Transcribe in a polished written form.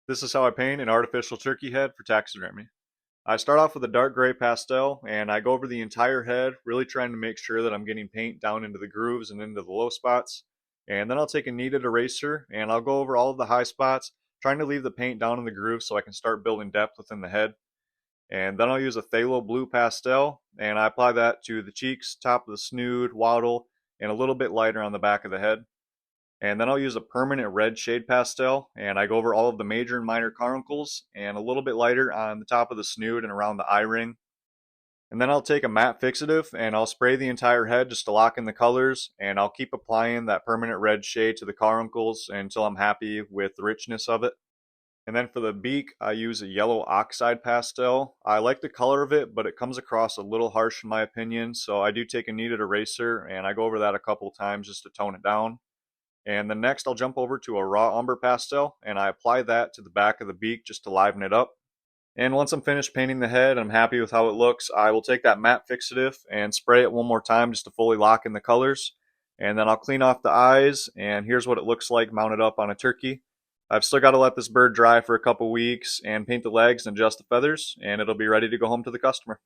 This is how I paint an artificial turkey head for taxidermy. I start off with a dark gray pastel and I go over the entire head, really trying to make sure that I'm getting paint down into the grooves and into the low spots. And then I'll take a kneaded eraser and I'll go over all of the high spots, trying to leave the paint down in the grooves so I can start building depth within the head. And then I'll use a phthalo blue pastel and I apply that to the cheeks, top of the snoot, wattle, and a little bit lighter on the back of the head. And then I'll use a permanent red shade pastel and I go over all of the major and minor caruncles and a little bit lighter on the top of the snoot and around the eye ring. And then I'll take a matte fixative and I'll spray the entire head just to lock in the colors, and I'll keep applying that permanent red shade to the caruncles until I'm happy with the richness of it. And then for the beak, I use a yellow oxide pastel. I like the color of it, but it comes across a little harsh in my opinion, so I do take a kneaded eraser and I go over that a couple times just to tone it down. And then next I'll jump over to a raw umber pastel and I apply that to the back of the beak just to liven it up. And once I'm finished painting the head and I'm happy with how it looks, I will take that matte fixative and spray it one more time just to fully lock in the colors. And then I'll clean off the eyes, and here's what it looks like mounted up on a turkey. I've still got to let this bird dry for a couple weeks and paint the legs and adjust the feathers, and it'll be ready to go home to the customer.